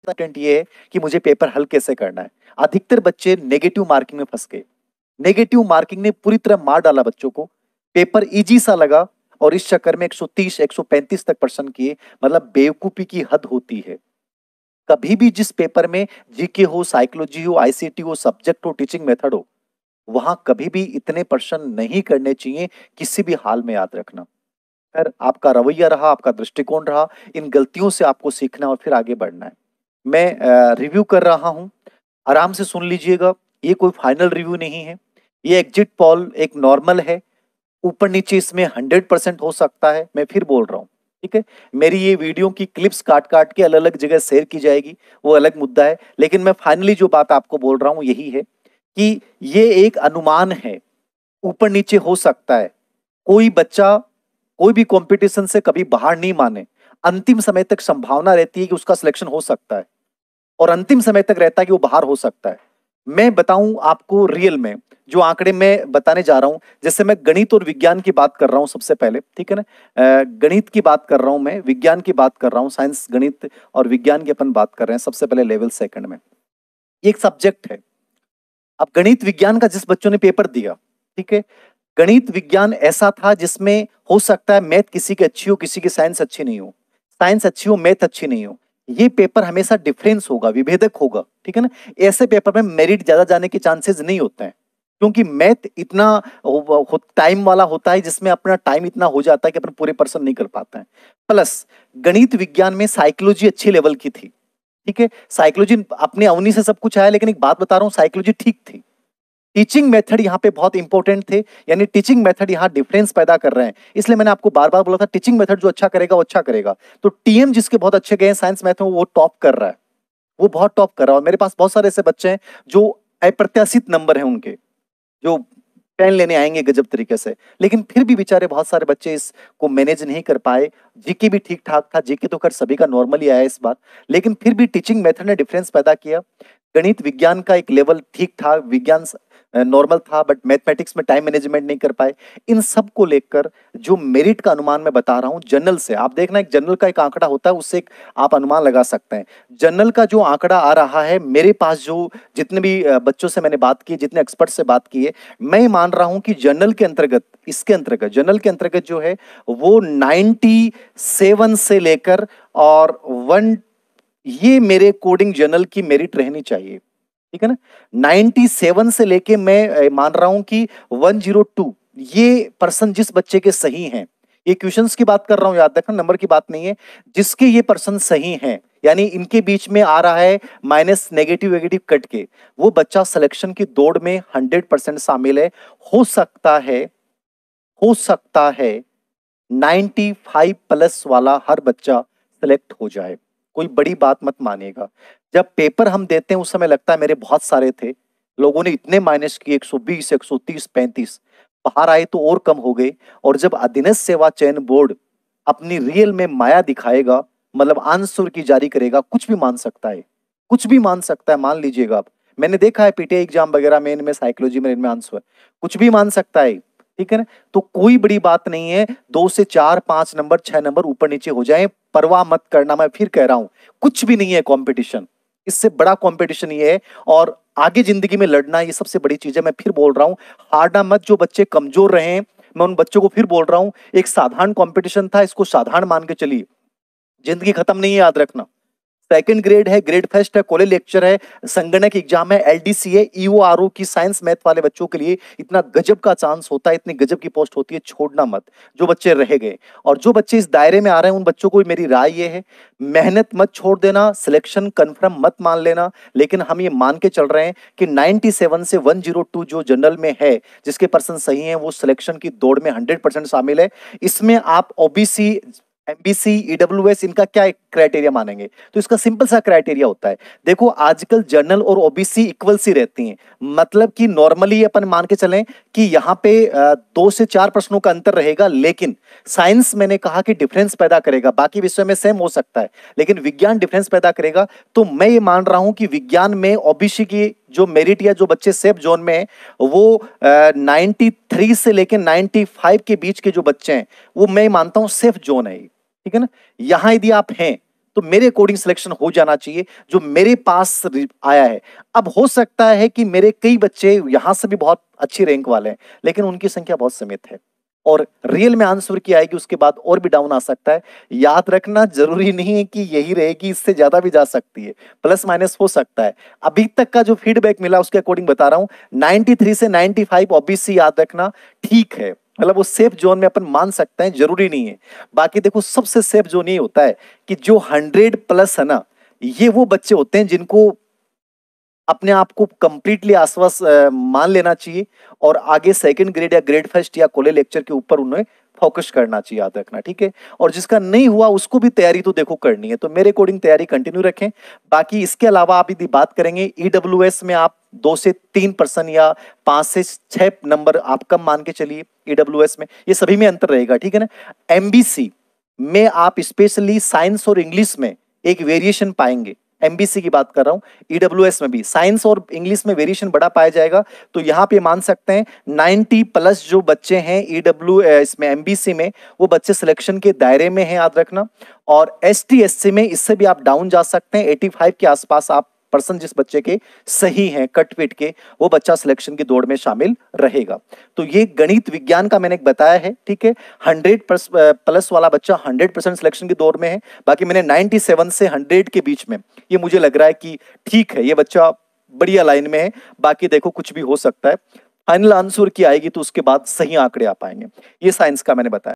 Important ये है कि मुझे पेपर हल कैसे करना है। अधिकतर बच्चे नेगेटिव मार्किंग में फंस गए। नेगेटिव मार्किंग ने पूरी तरह मार डाला बच्चों को। पेपर इजी सा लगा और इस चक्कर में 130 135 तक पर्सन किए। मतलब बेवकूफी की हद होती है। कभी भी जिस पेपर में जीके हो, साइकोलॉजी हो, आईसीटी हो, सब्जेक्ट हो, टीचिंग मेथड हो, वहां कभी भी इतने प्रश्न नहीं करने चाहिए, किसी भी हाल में, याद रखना। अगर आपका रवैया रहा, आपका दृष्टिकोण रहा, इन गलतियों से आपको सीखना और फिर आगे बढ़ना है। मैं रिव्यू कर रहा हूं, आराम से सुन लीजिएगा। ये कोई फाइनल रिव्यू नहीं है। ये एग्जिट पोल एक नॉर्मल है। ऊपर नीचे इसमें 100% हो सकता है। मैं फिर बोल रहा हूं, ठीक है। मेरी ये वीडियो की क्लिप्स काट काट के अलग अलग जगह शेयर की जाएगी, वो अलग मुद्दा है। लेकिन मैं फाइनली जो बात आपको बोल रहा हूं यही है कि ये एक अनुमान है, ऊपर नीचे हो सकता है। कोई बच्चा कोई भी कंपटीशन से कभी बाहर नहीं माने। अंतिम समय तक संभावना रहती है कि उसका सिलेक्शन हो सकता है और अंतिम समय तक रहता है कि वो बाहर हो सकता है। मैं बताऊं आपको रियल में जो आंकड़े मैं बताने जा रहा हूं, जैसे मैं गणित और विज्ञान की बात कर रहा हूं सबसे पहले, ठीक है ना। गणित की बात कर रहा हूं, मैं विज्ञान की बात कर रहा हूं, साइंस गणित और विज्ञान की अपन बात कर रहे हैं सबसे पहले लेवल सेकंड में। ये एक सब्जेक्ट है। अब गणित विज्ञान का जिस बच्चों ने पेपर दिया, ठीक है, गणित विज्ञान ऐसा था जिसमें हो सकता है मैथ किसी की अच्छी हो, किसी की साइंस अच्छी नहीं हो, साइंस अच्छी हो, मैथ अच्छी नहीं हो। ये पेपर हमेशा डिफरेंस होगा, विभेदक होगा, ठीक है ना। ऐसे पेपर में मेरिट ज्यादा जाने के चांसेस नहीं होते हैं, क्योंकि मैथ इतना टाइम वाला होता है जिसमें अपना टाइम इतना हो जाता है कि अपन पूरे पर्सन नहीं कर पाते हैं। प्लस गणित विज्ञान में साइकोलॉजी अच्छी लेवल की थी, ठीक है। साइकोलॉजी अपने अवनी से सब कुछ आया, लेकिन एक बात बता रहा हूं, साइकोलॉजी ठीक थी। टीचिंग मेथड यहाँ पे बहुत इंपॉर्टेंट थे, यानी टीचिंग मेथड यहाँ डिफरेंस पैदा कर रहे हैं। इसलिए मैंने आपको बार बार बोला था टीचिंग मेथड जो अच्छा करेगा वो अच्छा करेगा। तो टीएम जिसके बहुत अच्छे गए साइंस मैथ में, वो टॉप कर रहा है, वो बहुत टॉप कर रहा है। और मेरे पास बहुत सारे ऐसे बच्चे हैं जो अप्रत्याशित नंबर हैं उनके, जो 10 लेने आएंगे गजब तरीके से, लेकिन फिर भी बेचारे बहुत सारे बच्चे इसको मैनेज नहीं कर पाए। जीके भी ठीक ठाक था, जीके तो खैर सभी का नॉर्मली आया इस बार, लेकिन फिर भी टीचिंग मेथड ने डिफरेंस पैदा किया। गणित विज्ञान का एक लेवल ठीक था, विज्ञान नॉर्मल था, बट मैथमेटिक्स में टाइम मैनेजमेंट नहीं कर पाए। इन सब को लेकर जो मेरिट का अनुमान मैं बता रहा हूं जनरल से, आप देखना एक जनरल का एक आंकड़ा होता है, उससे आप अनुमान लगा सकते हैं। जनरल का जो आंकड़ा आ रहा है मेरे पास, जो जितने भी बच्चों से मैंने बात की, जितने एक्सपर्ट से बात की है, मैं मान रहा हूं कि जनरल के अंतर्गत, इसके अंतर्गत जनरल के अंतर्गत जो है वो 97 से लेकर और 1, ये मेरे कोडिंग जनरल की मेरिट रहनी चाहिए, ठीक है ना। 97 से लेके मैं मान रहा हूं कि 102, ये पर्सन जिस बच्चे के सही हैं, ये क्वेश्चंस की बात कर रहा हूं, याद रखना, नंबर की बात नहीं है, जिसके ये पर्सन सही हैं, यानी इनके बीच में आ रहा है माइनस नेगेटिव वेगेटिव कट के, वो बच्चा सिलेक्शन की दौड़ में 100% शामिल है। हो सकता है, हो सकता है 95 प्लस वाला हर बच्चा सिलेक्ट हो जाए। कोई बड़ी बात मत मानिएगा। जब पेपर हम देते हैं उस समय लगता है मेरे बहुत सारे थे, लोगों ने इतने माइनस किए, 120 130 35, बाहर आए तो और कम हो गए। और जब अधीनस्थ सेवा चयन बोर्ड अपनी रियल में माया दिखाएगा, मतलब आंसर की जारी करेगा, कुछ भी मान सकता है, कुछ भी मान सकता है, मान लीजिएगा आप। मैंने देखा है पीटीआई एग्जाम वगैरह में, इनमें साइकोलॉजी में, इनमें आंसर कुछ भी मान सकता है, ठीक है ना। तो कोई बड़ी बात नहीं है, 2 से 4 5 नंबर 6 नंबर ऊपर नीचे हो जाए, परवाह मत करना। मैं फिर कह रहा हूं, कुछ भी नहीं है कंपटीशन, इससे बड़ा कंपटीशन ये है। और आगे जिंदगी में लड़ना, ये सबसे बड़ी चीज है। मैं फिर बोल रहा हूं, हारना मत। जो बच्चे कमजोर रहे हैं, मैं उन बच्चों को फिर बोल रहा हूं, एक साधारण कंपटीशन था, इसको साधारण मान के चलिए। जिंदगी खत्म नहीं है, याद रखना। सेकंड ग्रेड है, ग्रेड फेस्ट है, कॉलेज लेक्चर है, संगणक एग्जाम है, एलडीसी है, ईओआरओ की साइंस मैथ वाले बच्चों के लिए इतना गजब का चांस होता है, इतनी गजब की पोस्ट होती है, छोड़ना मत। जो बच्चे रह गए और जो बच्चे इस दायरे में आ रहे हैं, उन बच्चों को मेरी राय ये है, मेहनत मत छोड़ देना, सिलेक्शन कंफर्म मत मान लेना। लेकिन हम ये मान के चल रहे हैं कि 97 से 102 जो जनरल में है, जिसके पर्सन सही है, वो सिलेक्शन की दौड़ में 100% शामिल है। इसमें आप ओबीसी, एमबीसी, ईडब्ल्यूएस, इनका क्या क्राइटेरिया मानेंगे? तो इसका सिंपल सा क्राइटेरिया होता है। देखो आजकल जनरल और ओबीसी इक्वल सी रहती हैं, मतलब कि नॉर्मली अपन मान के चलें कि यहाँ पे 2 से 4 प्रश्नों का अंतर रहेगा, लेकिन साइंस मैंने कहा कि डिफरेंस पैदा करेगा, बाकी विषय में सेम हो सकता है, लेकिन विज्ञान डिफरेंस पैदा करेगा। तो मैं ये मान रहा हूं कि विज्ञान में ओबीसी की जो मेरिट या जो बच्चे सेफ जोन में है, वो 93 से लेकर 95 के बीच के जो बच्चे हैं, वो मैं मानता हूं सेफ जोन है, ठीक है ना। यहां यदि आप हैं तो मेरे अकॉर्डिंग सिलेक्शन हो जाना चाहिए जो मेरे पास आया है। अब हो सकता है कि मेरे कई बच्चे यहां से भी बहुत अच्छी रैंक वाले हैं, लेकिन उनकी संख्या बहुत सीमित है और रियल में आंसर की आएगी उसके बाद और भी डाउन आ सकता है। याद रखना जरूरी नहीं है कि यही रहेगी, इससे ज्यादा भी जा सकती है, प्लस माइनस हो सकता है। अभी तक का जो फीडबैक मिला उसके अकॉर्डिंग बता रहा हूं, 93 से 95 ओबीसी याद रखना ठीक है, मतलब वो सेफ जोन में अपन मान सकते हैं, जरूरी नहीं है। बाकी देखो सबसे सेफ जोन ये होता है कि जो 100 प्लस है ना, ये वो बच्चे होते हैं जिनको अपने आप को कंप्लीटली आश्वस्त मान लेना चाहिए और आगे सेकंड ग्रेड या ग्रेड फर्स्ट या कॉलेज लेक्चर के ऊपर उन्हें फोकस करना चाहिए, याद रखना, ठीक है। और जिसका नहीं हुआ उसको भी तैयारी तो देखो करनी है, तो मेरे अकॉर्डिंग तैयारी कंटिन्यू रखें। बाकी इसके अलावा आप यदि बात करेंगे ईडब्ल्यूएस में आप 2 से 3% या 5 से 6 नंबर आप कम मान के चलिए ईडब्ल्यूएस में, ये सभी में अंतर रहेगा, ठीक है ना। एमबीसी में आप स्पेशली साइंस और इंग्लिश में एक वेरिएशन पाएंगे, एमबीसी की बात कर रहा हूं। ईडब्ल्यूएस में भी साइंस और इंग्लिश में वेरिएशन बड़ा पाया जाएगा, तो यहां पे मान सकते हैं 90 प्लस जो बच्चे हैं ईडब्ल्यू इसमें एमबीसी में, वो बच्चे सिलेक्शन के दायरे में हैं, याद रखना। और एसटी एससी में इससे भी आप डाउन जा सकते हैं, 85 के आसपास आप पर्सन जिस बच्चे के सही हैं कटपिट के, वो बच्चा सिलेक्शन की दौड़ में शामिल रहेगा। तो ये गणित विज्ञान का मैंने बताया है, ठीक है। 100 प्लस वाला बच्चा 100% सिलेक्शन की दौड़ में है। बाकी मैंने 97 से 100 के बीच में, ये मुझे लग रहा है कि ठीक है, ये बच्चा बढ़िया लाइन में है। बाकी देखो कुछ भी हो सकता है, फाइनल आंसर की आएगी तो उसके बाद सही आंकड़े आ पाएंगे। ये साइंस का मैंने बताया।